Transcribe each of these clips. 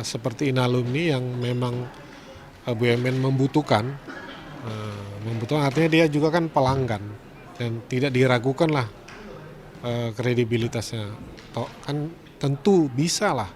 seperti Inalumni yang memang BUMN membutuhkan, artinya dia juga kan pelanggan dan tidak diragukan lah kredibilitasnya. Kan tentu bisa lah.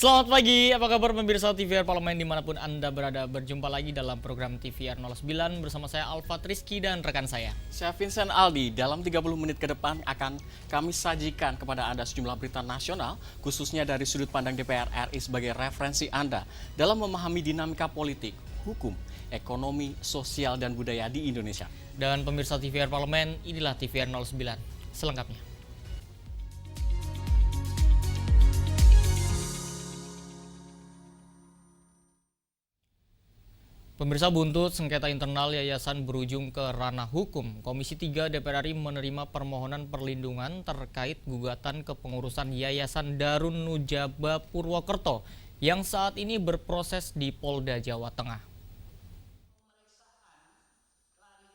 Selamat pagi, apa kabar pemirsa TVR Parlemen dimanapun Anda berada. Berjumpa lagi dalam program TVR 09 bersama saya Alfat Rizky dan rekan saya Vincent Aldi. Dalam 30 menit ke depan akan kami sajikan kepada Anda sejumlah berita nasional, khususnya dari sudut pandang DPR RI sebagai referensi Anda dalam memahami dinamika politik, hukum, ekonomi, sosial, dan budaya di Indonesia. Dan pemirsa TVR Parlemen, inilah TVR 09 selengkapnya. Pemirsa, buntut sengketa internal yayasan berujung ke ranah hukum. Komisi 3 DPR RI menerima permohonan perlindungan terkait gugatan kepengurusan Yayasan Darun Nujaba Purwokerto yang saat ini berproses di Polda Jawa Tengah.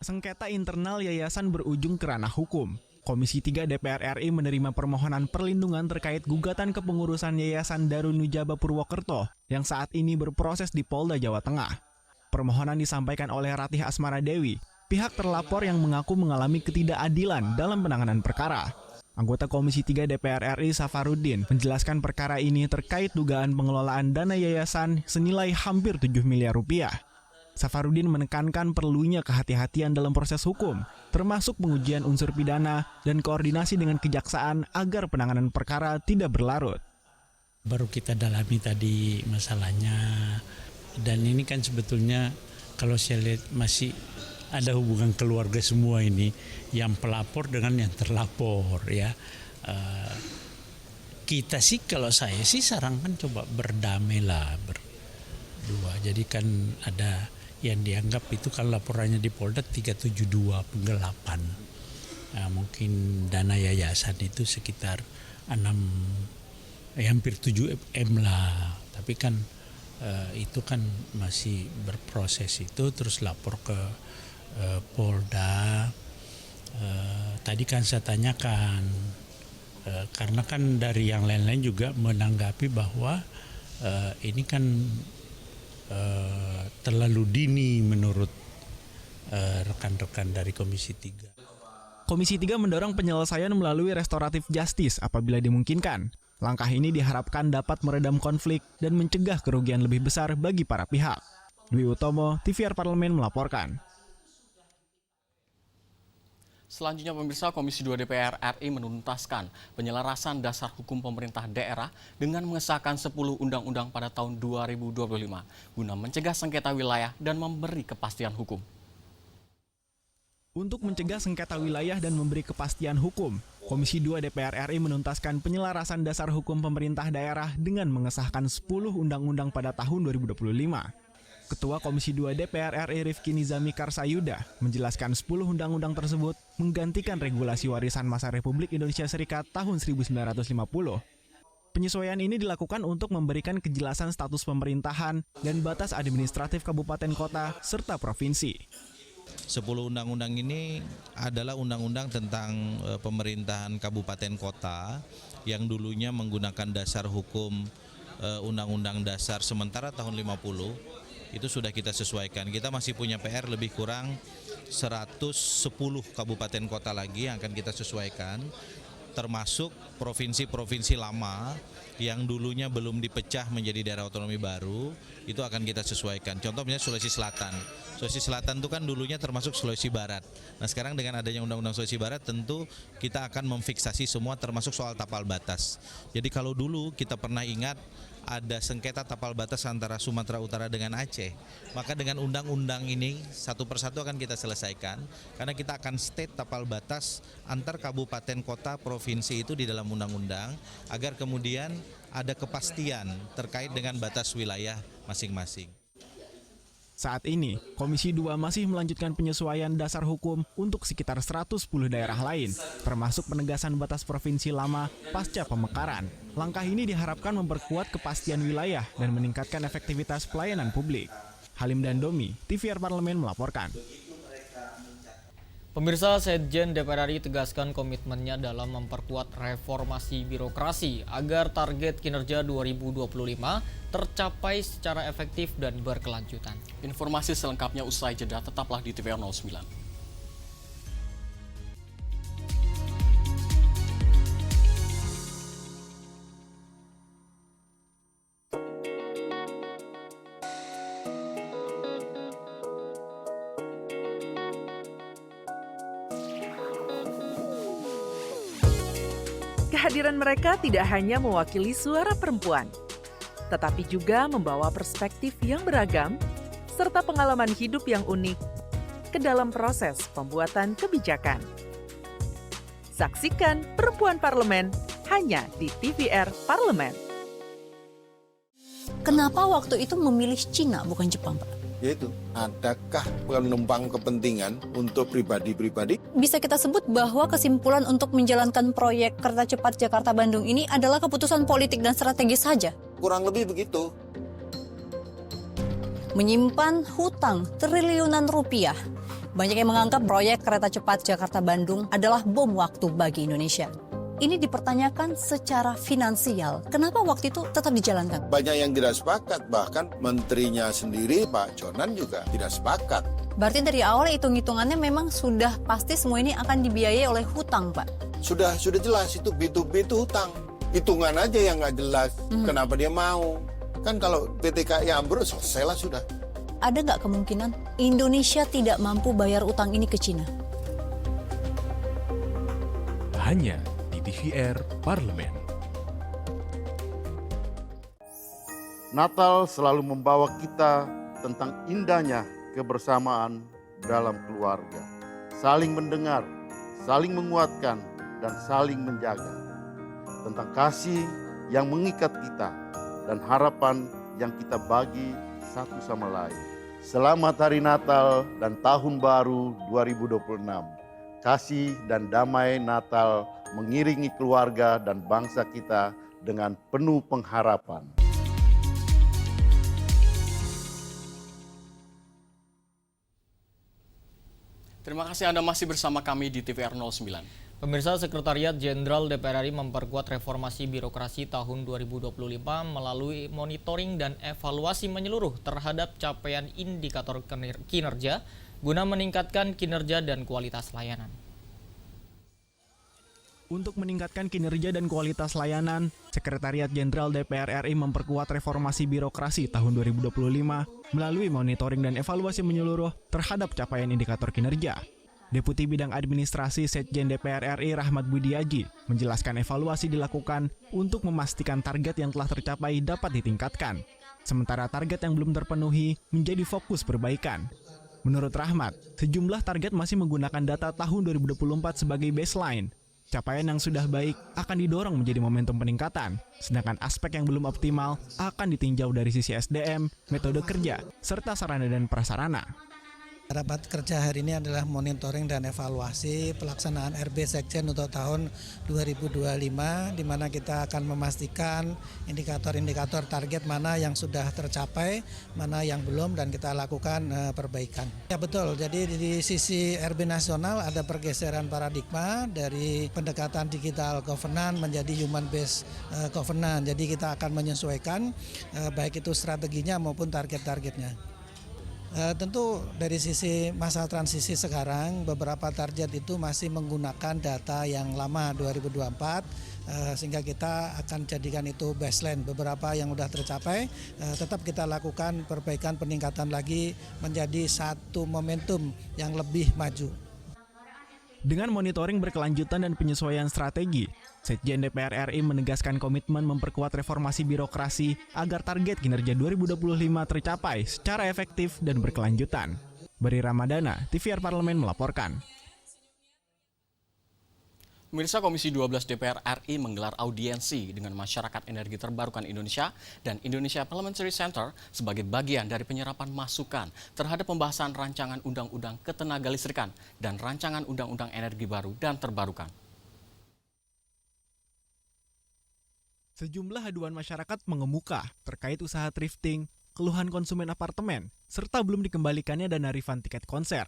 Sengketa internal yayasan berujung ke ranah hukum. Komisi 3 DPR RI menerima permohonan perlindungan terkait gugatan kepengurusan Yayasan Darun Nujaba Purwokerto yang saat ini berproses di Polda Jawa Tengah. Permohonan disampaikan oleh Ratih Asmara Dewi, pihak terlapor yang mengaku mengalami ketidakadilan dalam penanganan perkara. Anggota Komisi 3 DPR RI Safarudin menjelaskan perkara ini terkait dugaan pengelolaan dana yayasan senilai hampir 7 miliar rupiah. Safarudin menekankan perlunya kehati-hatian dalam proses hukum, termasuk pengujian unsur pidana dan koordinasi dengan kejaksaan agar penanganan perkara tidak berlarut. Baru kita dalami tadi masalahnya. Dan ini kan sebetulnya kalau saya lihat masih ada hubungan keluarga semua ini, yang pelapor dengan yang terlapor ya. Kita sih kalau saya sih sarankan coba berdamailah berdua. Jadi kan ada yang dianggap itu kan laporannya di Polda 372 penggelapan. Mungkin dana yayasan itu sekitar hampir 7 M lah. Tapi kan itu kan masih berproses itu, terus lapor ke Polda. Tadi kan saya tanyakan karena kan dari yang lain-lain juga menanggapi bahwa ini kan terlalu dini menurut rekan-rekan dari Komisi 3. Komisi 3 mendorong penyelesaian melalui restoratif justice apabila dimungkinkan. Langkah ini diharapkan dapat meredam konflik dan mencegah kerugian lebih besar bagi para pihak. Dwi Utomo, TVR Parlemen melaporkan. Selanjutnya pemirsa, Komisi 2 DPR RI menuntaskan penyelarasan dasar hukum pemerintah daerah dengan mengesahkan 10 undang-undang pada tahun 2025 guna mencegah sengketa wilayah dan memberi kepastian hukum. Untuk mencegah sengketa wilayah dan memberi kepastian hukum, Komisi 2 DPR RI menuntaskan penyelarasan dasar hukum pemerintah daerah dengan mengesahkan 10 undang-undang pada tahun 2025. Ketua Komisi 2 DPR RI Rifki Nizami Karsayuda menjelaskan 10 undang-undang tersebut menggantikan regulasi warisan masa Republik Indonesia Serikat tahun 1950. Penyesuaian ini dilakukan untuk memberikan kejelasan status pemerintahan dan batas administratif kabupaten kota serta provinsi. 10 undang-undang ini adalah undang-undang tentang pemerintahan kabupaten kota yang dulunya menggunakan dasar hukum Undang-Undang Dasar sementara tahun 50. Itu sudah kita sesuaikan. Kita masih punya PR lebih kurang 110 kabupaten kota lagi yang akan kita sesuaikan, termasuk provinsi-provinsi lama yang dulunya belum dipecah menjadi daerah otonomi baru, itu akan kita sesuaikan. Contoh misalnya Sulawesi Selatan. Sulawesi Selatan itu kan dulunya termasuk Sulawesi Barat. Nah sekarang dengan adanya Undang-Undang Sulawesi Barat tentu kita akan memfiksasi semua termasuk soal tapal batas. Jadi kalau dulu kita pernah ingat ada sengketa tapal batas antara Sumatera Utara dengan Aceh. Maka dengan undang-undang ini satu persatu akan kita selesaikan, karena kita akan state tapal batas antar kabupaten, kota, provinsi itu di dalam undang-undang, agar kemudian ada kepastian terkait dengan batas wilayah masing-masing. Saat ini, Komisi 2 masih melanjutkan penyesuaian dasar hukum untuk sekitar 110 daerah lain, termasuk penegasan batas provinsi lama pasca pemekaran. Langkah ini diharapkan memperkuat kepastian wilayah dan meningkatkan efektivitas pelayanan publik. Halim Dandomi, TVR Parlemen melaporkan. Pemirsa, Sekjen DPR RI tegaskan komitmennya dalam memperkuat reformasi birokrasi agar target kinerja 2025 tercapai secara efektif dan berkelanjutan. Informasi selengkapnya usai jeda, tetaplah di TVR 09. Kehadiran mereka tidak hanya mewakili suara perempuan, tetapi juga membawa perspektif yang beragam serta pengalaman hidup yang unik ke dalam proses pembuatan kebijakan. Saksikan Perempuan Parlemen hanya di TVR Parlemen. Kenapa waktu itu memilih Cina bukan Jepang, Pak? Yaitu, adakah penumpang kepentingan untuk pribadi-pribadi? Bisa kita sebut bahwa kesimpulan untuk menjalankan proyek kereta cepat Jakarta-Bandung ini adalah keputusan politik dan strategis saja. Kurang lebih begitu. Menyimpan hutang triliunan rupiah. Banyak yang menganggap proyek kereta cepat Jakarta-Bandung adalah bom waktu bagi Indonesia. Ini dipertanyakan secara finansial. Kenapa waktu itu tetap dijalankan? Banyak yang tidak sepakat, bahkan menterinya sendiri, Pak Jonan juga tidak sepakat. Berarti dari awal hitung-hitungannya memang sudah pasti semua ini akan dibiayai oleh hutang, Pak? Sudah jelas, itu B2B itu hutang. Hitungan aja yang nggak jelas, kenapa dia mau. Kan kalau PT KAI ambruk, selesailah sudah. Ada nggak kemungkinan Indonesia tidak mampu bayar utang ini ke Cina? Hanya di TVR Parlemen. Natal selalu membawa kita tentang indahnya kebersamaan dalam keluarga. Saling mendengar, saling menguatkan, dan saling menjaga. Tentang kasih yang mengikat kita dan harapan yang kita bagi satu sama lain. Selamat Hari Natal dan Tahun Baru 2026. Kasih dan damai Natal mengiringi keluarga dan bangsa kita dengan penuh pengharapan. Terima kasih Anda masih bersama kami di TVR 09. Pemirsa, Sekretariat Jenderal DPR RI memperkuat reformasi birokrasi tahun 2025 melalui monitoring dan evaluasi menyeluruh terhadap capaian indikator kinerja guna meningkatkan kinerja dan kualitas layanan. Untuk meningkatkan kinerja dan kualitas layanan, Sekretariat Jenderal DPR RI memperkuat reformasi birokrasi tahun 2025 melalui monitoring dan evaluasi menyeluruh terhadap capaian indikator kinerja. Deputi Bidang Administrasi Sekjen DPR RI Rahmat Budiaji menjelaskan evaluasi dilakukan untuk memastikan target yang telah tercapai dapat ditingkatkan, sementara target yang belum terpenuhi menjadi fokus perbaikan. Menurut Rahmat, sejumlah target masih menggunakan data tahun 2024 sebagai baseline. Capaian yang sudah baik akan didorong menjadi momentum peningkatan, sedangkan aspek yang belum optimal akan ditinjau dari sisi SDM, metode kerja, serta sarana dan prasarana. Rapat kerja hari ini adalah monitoring dan evaluasi pelaksanaan RB Sekjen untuk tahun 2025, di mana kita akan memastikan indikator-indikator target mana yang sudah tercapai, mana yang belum, dan kita lakukan perbaikan. Ya betul, jadi di sisi RB nasional ada pergeseran paradigma dari pendekatan digital governance menjadi human based governance. Jadi kita akan menyesuaikan baik itu strateginya maupun target-targetnya. Tentu dari sisi masa transisi sekarang beberapa target itu masih menggunakan data yang lama 2024 sehingga kita akan jadikan itu baseline. Beberapa yang sudah tercapai tetap kita lakukan perbaikan peningkatan lagi menjadi satu momentum yang lebih maju. Dengan monitoring berkelanjutan dan penyesuaian strategi, Sekjen DPR RI menegaskan komitmen memperkuat reformasi birokrasi agar target kinerja 2025 tercapai secara efektif dan berkelanjutan. Beri Ramadana, TVR Parlemen melaporkan. Pemirsa, Komisi 12 DPR RI menggelar audiensi dengan Masyarakat Energi Terbarukan Indonesia dan Indonesia Parliamentary Center sebagai bagian dari penyerapan masukan terhadap pembahasan rancangan Undang-Undang Ketenagalistrikan dan rancangan Undang-Undang Energi Baru dan Terbarukan. Sejumlah aduan masyarakat mengemuka terkait usaha thrifting, keluhan konsumen apartemen, serta belum dikembalikannya dana refund tiket konser.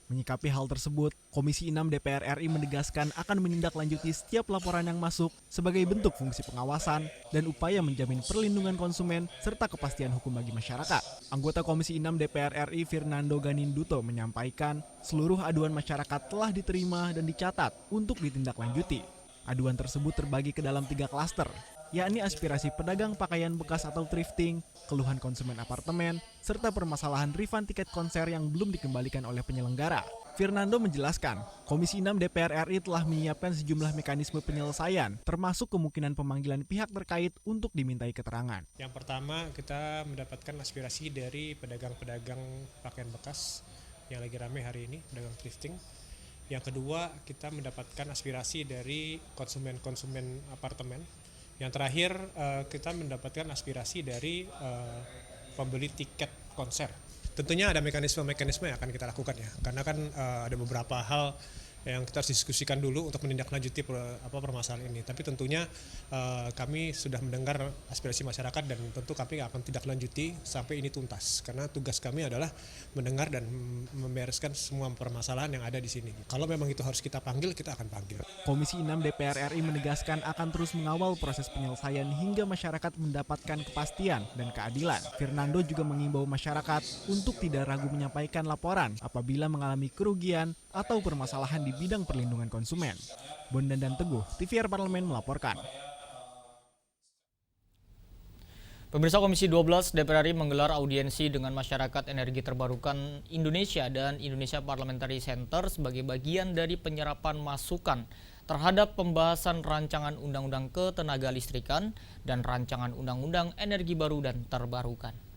Menyikapi hal tersebut, Komisi 6 DPR RI menegaskan akan menindaklanjuti setiap laporan yang masuk sebagai bentuk fungsi pengawasan dan upaya menjamin perlindungan konsumen serta kepastian hukum bagi masyarakat. Anggota Komisi 6 DPR RI Fernando Ganinduto menyampaikan seluruh aduan masyarakat telah diterima dan dicatat untuk ditindaklanjuti. Aduan tersebut terbagi ke dalam 3 klaster, yakni aspirasi pedagang pakaian bekas atau thrifting, keluhan konsumen apartemen, serta permasalahan refund tiket konser yang belum dikembalikan oleh penyelenggara. Fernando menjelaskan, Komisi 6 DPR RI telah menyiapkan sejumlah mekanisme penyelesaian, termasuk kemungkinan pemanggilan pihak terkait untuk dimintai keterangan. Yang pertama, kita mendapatkan aspirasi dari pedagang-pedagang pakaian bekas yang lagi ramai hari ini, pedagang thrifting. Yang kedua, kita mendapatkan aspirasi dari konsumen-konsumen apartemen. Yang terakhir, kita mendapatkan aspirasi dari pembeli tiket konser. Tentunya ada mekanisme-mekanisme yang akan kita lakukan ya, karena kan ada beberapa hal yang kita harus diskusikan dulu untuk menindaklanjuti permasalahan ini. Tapi tentunya kami sudah mendengar aspirasi masyarakat dan tentu kami akan tindaklanjuti sampai ini tuntas. Karena tugas kami adalah mendengar dan membereskan semua permasalahan yang ada di sini. Kalau memang itu harus kita panggil, kita akan panggil. Komisi 6 DPR RI menegaskan akan terus mengawal proses penyelesaian hingga masyarakat mendapatkan kepastian dan keadilan. Fernando juga mengimbau masyarakat untuk tidak ragu menyampaikan laporan apabila mengalami kerugian atau permasalahan di bidang perlindungan konsumen. Bondan dan Teguh, TVR Parlemen melaporkan. Pemirsa, Komisi 12 DPR RI menggelar audiensi dengan Masyarakat Energi Terbarukan Indonesia dan Indonesia Parliamentary Center sebagai bagian dari penyerapan masukan terhadap pembahasan rancangan Undang-Undang Ketenagalistrikan dan rancangan Undang-Undang Energi Baru dan Terbarukan.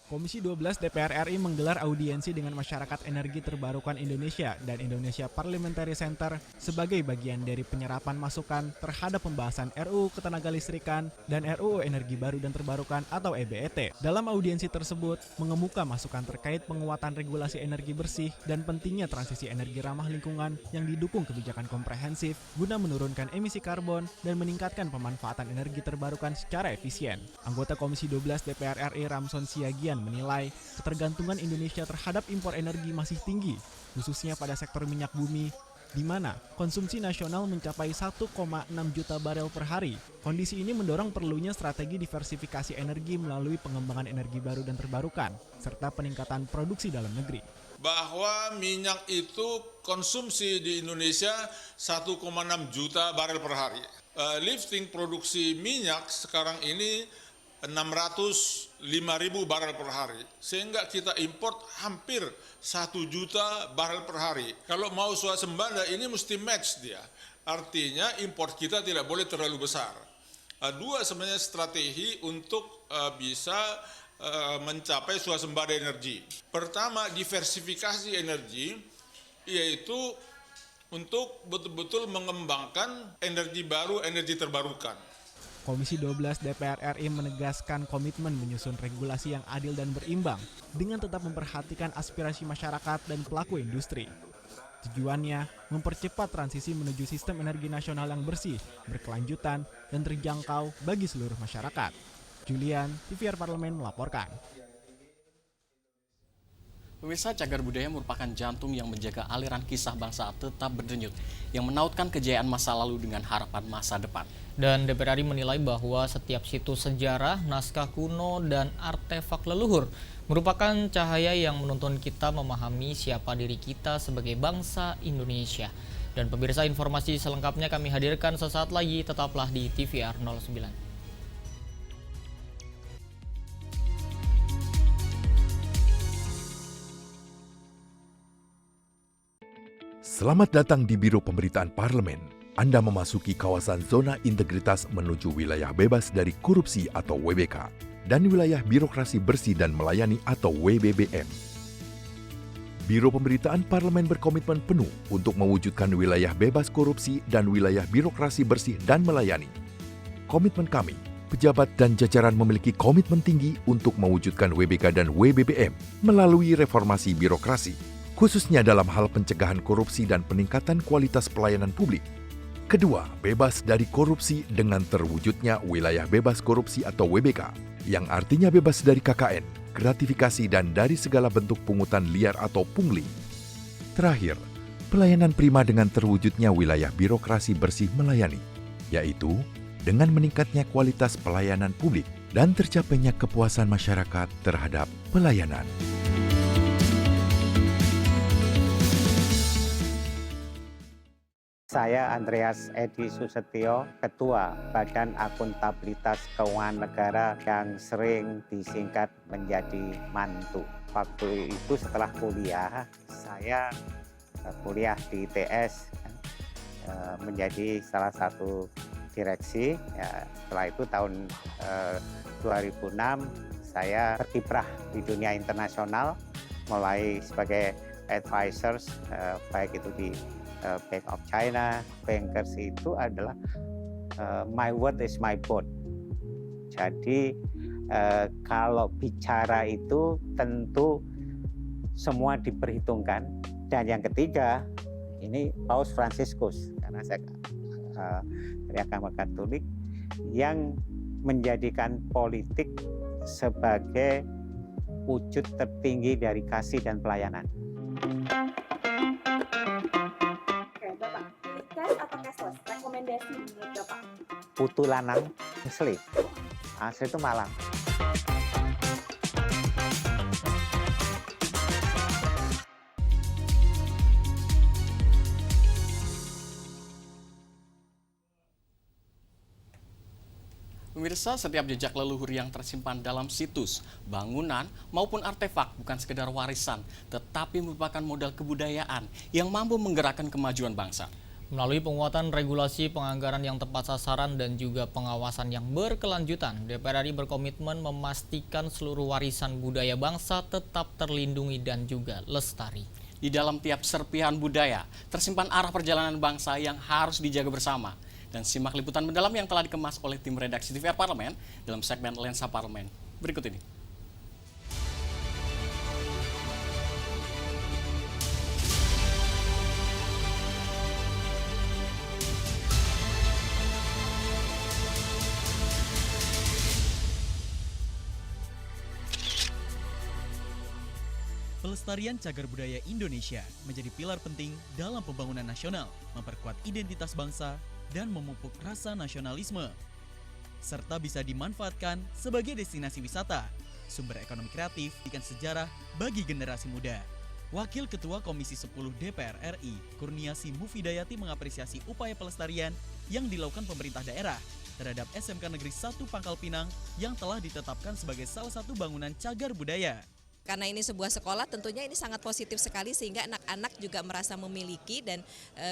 Komisi 12 DPR RI menggelar audiensi dengan Masyarakat Energi Terbarukan Indonesia dan Indonesia Parliamentary Center sebagai bagian dari penyerapan masukan terhadap pembahasan RUU Ketenagalistrikan dan RUU Energi Baru dan Terbarukan atau EBET. Dalam audiensi tersebut, mengemuka masukan terkait penguatan regulasi energi bersih dan pentingnya transisi energi ramah lingkungan yang didukung kebijakan komprehensif guna menurunkan emisi karbon dan meningkatkan pemanfaatan energi terbarukan secara efisien. Anggota Komisi 12 DPR RI Ramson Siagian menilai ketergantungan Indonesia terhadap impor energi masih tinggi, khususnya pada sektor minyak bumi, di mana konsumsi nasional mencapai 1,6 juta barel per hari. Kondisi ini mendorong perlunya strategi diversifikasi energi melalui pengembangan energi baru dan terbarukan, serta peningkatan produksi dalam negeri. Bahwa minyak itu konsumsi di Indonesia 1,6 juta barel per hari. Lifting produksi minyak sekarang ini 605.000 barel per hari, sehingga kita import hampir 1 juta barel per hari. Kalau mau swasembada ini mesti match dia, artinya import kita tidak boleh terlalu besar. Dua sebenarnya strategi untuk bisa mencapai swasembada energi. Pertama, diversifikasi energi, yaitu untuk betul-betul mengembangkan energi baru, energi terbarukan. Komisi 12 DPR RI menegaskan komitmen menyusun regulasi yang adil dan berimbang dengan tetap memperhatikan aspirasi masyarakat dan pelaku industri. Tujuannya mempercepat transisi menuju sistem energi nasional yang bersih, berkelanjutan, dan terjangkau bagi seluruh masyarakat. Julian, TVR Parlemen melaporkan. Pemirsa, cagar budaya merupakan jantung yang menjaga aliran kisah bangsa tetap berdenyut, yang menautkan kejayaan masa lalu dengan harapan masa depan. Dan DPR RI menilai bahwa setiap situs sejarah, naskah kuno, dan artefak leluhur merupakan cahaya yang menuntun kita memahami siapa diri kita sebagai bangsa Indonesia. Dan pemirsa, informasi selengkapnya kami hadirkan sesaat lagi, tetaplah di TVR 09. Selamat datang di Biro Pemberitaan Parlemen. Anda memasuki kawasan zona integritas menuju wilayah bebas dari korupsi atau WBK dan wilayah birokrasi bersih dan melayani atau WBBM. Biro Pemberitaan Parlemen berkomitmen penuh untuk mewujudkan wilayah bebas korupsi dan wilayah birokrasi bersih dan melayani. Komitmen kami, pejabat dan jajaran memiliki komitmen tinggi untuk mewujudkan WBK dan WBBM melalui reformasi birokrasi, khususnya dalam hal pencegahan korupsi dan peningkatan kualitas pelayanan publik. Kedua, bebas dari korupsi dengan terwujudnya wilayah bebas korupsi atau WBK, yang artinya bebas dari KKN, gratifikasi dan dari segala bentuk pungutan liar atau pungli. Terakhir, pelayanan prima dengan terwujudnya wilayah birokrasi bersih melayani, yaitu dengan meningkatnya kualitas pelayanan publik dan tercapainya kepuasan masyarakat terhadap pelayanan. Saya Andreas Edi Susetio, Ketua Badan Akuntabilitas Keuangan Negara yang sering disingkat menjadi MANTU. Waktu itu setelah kuliah, saya kuliah di ITS menjadi salah satu direksi. Setelah itu tahun 2006 saya berkiprah di dunia internasional, mulai sebagai advisors, baik itu di Bank of China. Bankers itu adalah my word is my bond. Jadi kalau bicara itu tentu semua diperhitungkan. Dan yang ketiga, ini Paus Fransiskus, karena saya dari agama Katolik, yang menjadikan politik sebagai wujud tertinggi dari kasih dan pelayanan. Atau cashless, rekomendasi menurut Bapak? Putu lanang asli itu Malang. Pemirsa, setiap jejak leluhur yang tersimpan dalam situs, bangunan, maupun artefak bukan sekedar warisan, tetapi merupakan modal kebudayaan yang mampu menggerakkan kemajuan bangsa. Melalui penguatan regulasi penganggaran yang tepat sasaran dan juga pengawasan yang berkelanjutan, DPR RI berkomitmen memastikan seluruh warisan budaya bangsa tetap terlindungi dan juga lestari. Di dalam tiap serpihan budaya, tersimpan arah perjalanan bangsa yang harus dijaga bersama. Dan simak liputan mendalam yang telah dikemas oleh tim redaksi TVR Parlemen dalam segmen Lensa Parlemen. Berikut ini. Pelestarian cagar budaya Indonesia menjadi pilar penting dalam pembangunan nasional, memperkuat identitas bangsa, dan memupuk rasa nasionalisme, serta bisa dimanfaatkan sebagai destinasi wisata, sumber ekonomi kreatif, ikan sejarah bagi generasi muda. Wakil Ketua Komisi 10 DPR RI, Kurniasi Mufidayati mengapresiasi upaya pelestarian yang dilakukan pemerintah daerah terhadap SMK Negeri 1 Pangkal Pinang yang telah ditetapkan sebagai salah satu bangunan cagar budaya. Karena ini sebuah sekolah, tentunya ini sangat positif sekali sehingga anak-anak juga merasa memiliki dan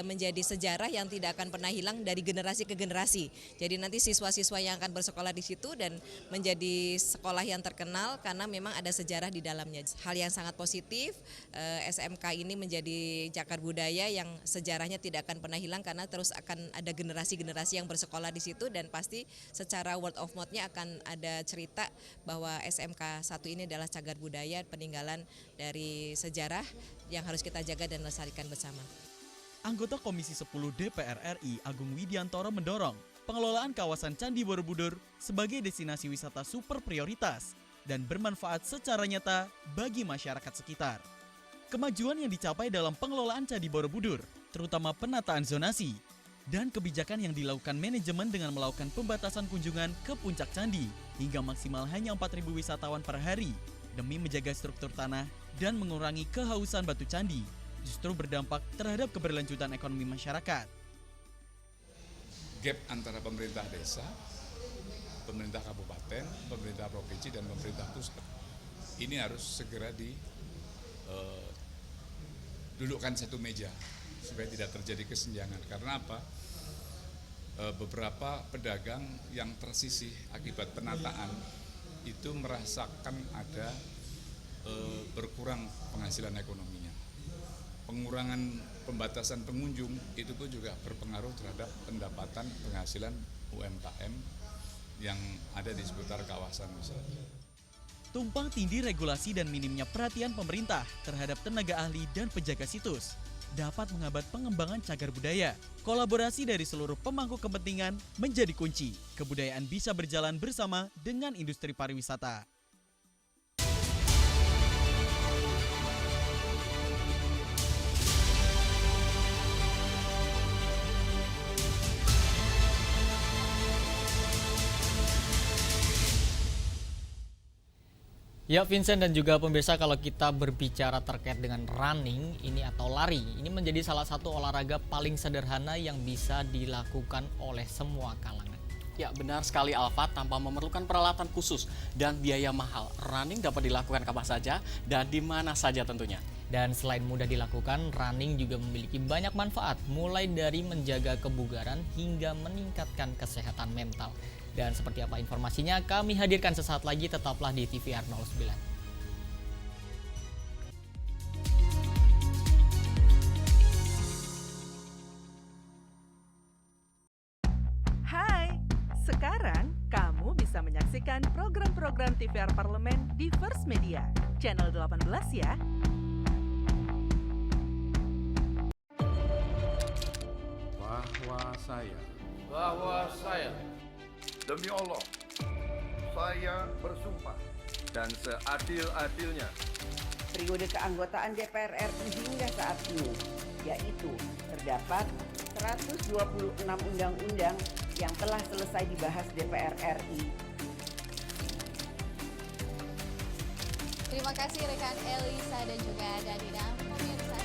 menjadi sejarah yang tidak akan pernah hilang dari generasi ke generasi. Jadi nanti siswa-siswa yang akan bersekolah di situ dan menjadi sekolah yang terkenal karena memang ada sejarah di dalamnya. Hal yang sangat positif, SMK ini menjadi cagar budaya yang sejarahnya tidak akan pernah hilang karena terus akan ada generasi-generasi yang bersekolah di situ dan pasti secara word of mouth-nya akan ada cerita bahwa SMK 1 ini adalah cagar budaya, peninggalan dari sejarah yang harus kita jaga dan lestarikan bersama. Anggota Komisi 10 DPR RI Agung Widiantoro mendorong pengelolaan kawasan Candi Borobudur sebagai destinasi wisata super prioritas dan bermanfaat secara nyata bagi masyarakat sekitar. Kemajuan yang dicapai dalam pengelolaan Candi Borobudur, terutama penataan zonasi, dan kebijakan yang dilakukan manajemen dengan melakukan pembatasan kunjungan ke puncak candi hingga maksimal hanya 4.000 wisatawan per hari, demi menjaga struktur tanah dan mengurangi kehausan batu candi, justru berdampak terhadap keberlanjutan ekonomi masyarakat. Gap antara pemerintah desa, pemerintah kabupaten, pemerintah provinsi, dan pemerintah pusat ini harus segera didudukkan satu meja supaya tidak terjadi kesenjangan. Karena apa? Beberapa pedagang yang tersisih akibat penataan itu merasakan ada berkurang penghasilan ekonominya. Pengurangan pembatasan pengunjung itu pun juga berpengaruh terhadap pendapatan penghasilan UMKM yang ada di seputar kawasan wisata. Tumpang tindih regulasi dan minimnya perhatian pemerintah terhadap tenaga ahli dan penjaga situs dapat menghambat pengembangan cagar budaya. Kolaborasi dari seluruh pemangku kepentingan menjadi kunci. Kebudayaan bisa berjalan bersama dengan industri pariwisata. Ya Vincent dan juga pemirsa, kalau kita berbicara terkait dengan running ini atau lari, ini menjadi salah satu olahraga paling sederhana yang bisa dilakukan oleh semua kalangan. Ya benar sekali Alfa, tanpa memerlukan peralatan khusus dan biaya mahal. Running dapat dilakukan kapan saja dan di mana saja tentunya. Dan selain mudah dilakukan, running juga memiliki banyak manfaat, mulai dari menjaga kebugaran hingga meningkatkan kesehatan mental. Dan seperti apa informasinya, kami hadirkan sesaat lagi, tetaplah di TVR 09. Hai, sekarang kamu bisa menyaksikan program-program TVR Parlemen di First Media, channel 18 ya. Bahwa saya demi Allah, saya bersumpah dan seadil-adilnya periode keanggotaan DPR RI hingga saat ini, yaitu terdapat 126 undang-undang yang telah selesai dibahas DPR RI. Terima kasih rekan Elisa dan juga Danina. Pemirsa,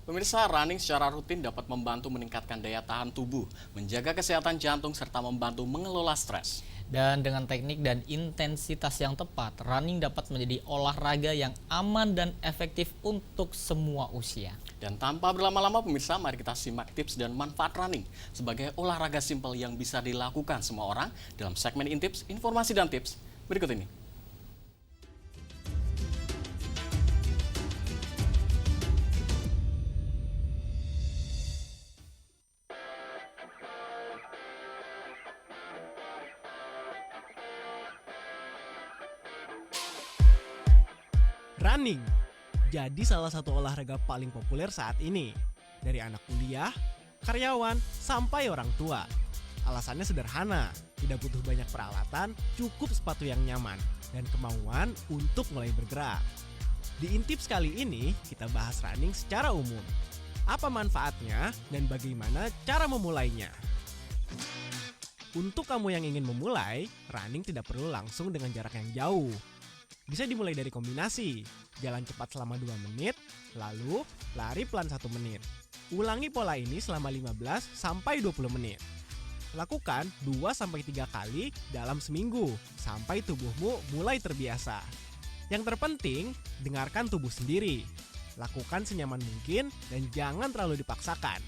Pemirsa, running secara rutin dapat membantu meningkatkan daya tahan tubuh, menjaga kesehatan jantung, serta membantu mengelola stres. Dan dengan teknik dan intensitas yang tepat, running dapat menjadi olahraga yang aman dan efektif untuk semua usia. Dan tanpa berlama-lama pemirsa, mari kita simak tips dan manfaat running sebagai olahraga simpel yang bisa dilakukan semua orang dalam segmen Intips, informasi dan tips berikut ini. Running jadi salah satu olahraga paling populer saat ini. dari anak kuliah, karyawan, sampai orang tua. Alasannya sederhana, tidak butuh banyak peralatan, cukup sepatu yang nyaman, dan kemauan untuk mulai bergerak. Di Intips kali ini, kita bahas running secara umum. Apa manfaatnya dan bagaimana cara memulainya? Untuk kamu yang ingin memulai, running tidak perlu langsung dengan jarak yang jauh. Bisa dimulai dari kombinasi, jalan cepat selama 2 menit, lalu lari pelan 1 menit. Ulangi pola ini selama 15-20 menit. Lakukan 2-3 kali dalam seminggu, sampai tubuhmu mulai terbiasa. Yang terpenting, dengarkan tubuh sendiri. Lakukan senyaman mungkin dan jangan terlalu dipaksakan.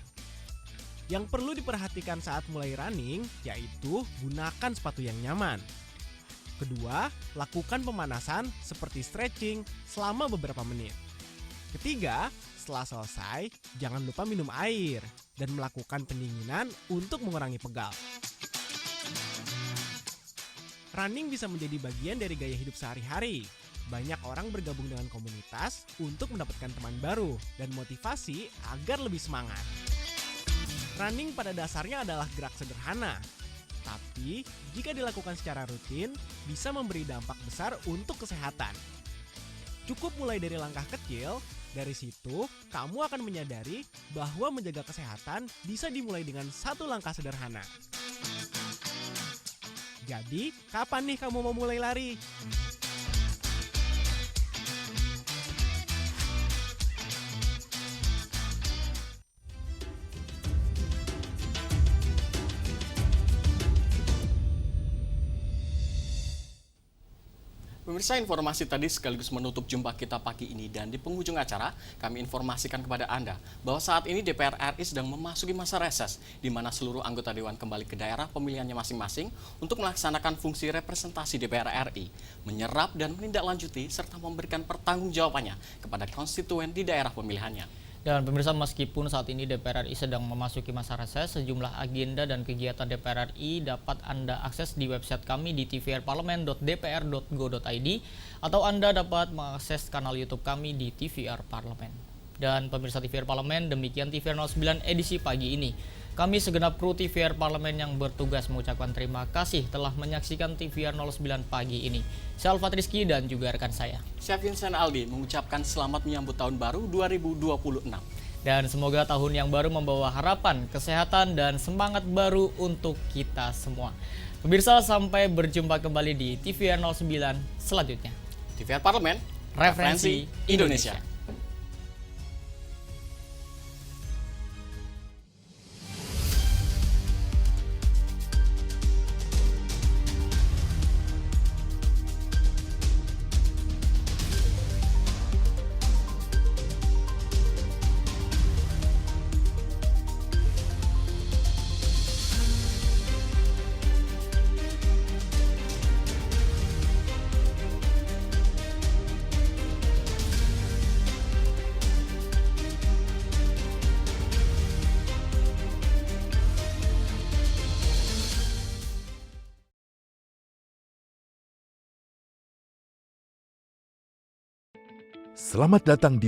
Yang perlu diperhatikan saat mulai running, yaitu gunakan sepatu yang nyaman. Kedua, lakukan pemanasan seperti stretching selama beberapa menit. Ketiga, setelah selesai, jangan lupa minum air dan melakukan pendinginan untuk mengurangi pegal. Running bisa menjadi bagian dari gaya hidup sehari-hari. Banyak orang bergabung dengan komunitas untuk mendapatkan teman baru dan motivasi agar lebih semangat. Running pada dasarnya adalah gerak sederhana, tapi jika dilakukan secara rutin, bisa memberi dampak besar untuk kesehatan. Cukup mulai dari langkah kecil, dari situ kamu akan menyadari bahwa menjaga kesehatan bisa dimulai dengan 1 langkah sederhana. Jadi, kapan nih kamu mau mulai lari? Pemirsa, informasi tadi sekaligus menutup jumpa kita pagi ini, dan di penghujung acara kami informasikan kepada Anda bahwa saat ini DPR RI sedang memasuki masa reses di mana seluruh anggota Dewan kembali ke daerah pemilihannya masing-masing untuk melaksanakan fungsi representasi DPR RI, menyerap dan menindaklanjuti serta memberikan pertanggungjawabannya kepada konstituen di daerah pemilihannya. Dan pemirsa, meskipun saat ini DPR RI sedang memasuki masa reses, sejumlah agenda dan kegiatan DPR RI dapat Anda akses di website kami di tvrparlemen.dpr.go.id atau Anda dapat mengakses kanal YouTube kami di TVR Parlemen. Dan pemirsa TVR Parlemen, demikian TVR 09 edisi pagi ini. Kami segenap kru TVR Parlemen yang bertugas mengucapkan terima kasih telah menyaksikan TVR 09 pagi ini. Saya Alfat Rizky dan juga rekan saya, Vincent Aldi, mengucapkan selamat menyambut tahun baru 2026. Dan semoga tahun yang baru membawa harapan, kesehatan, dan semangat baru untuk kita semua. Pemirsa, sampai berjumpa kembali di TVR 09 selanjutnya. TVR Parlemen, referensi Indonesia. Selamat datang di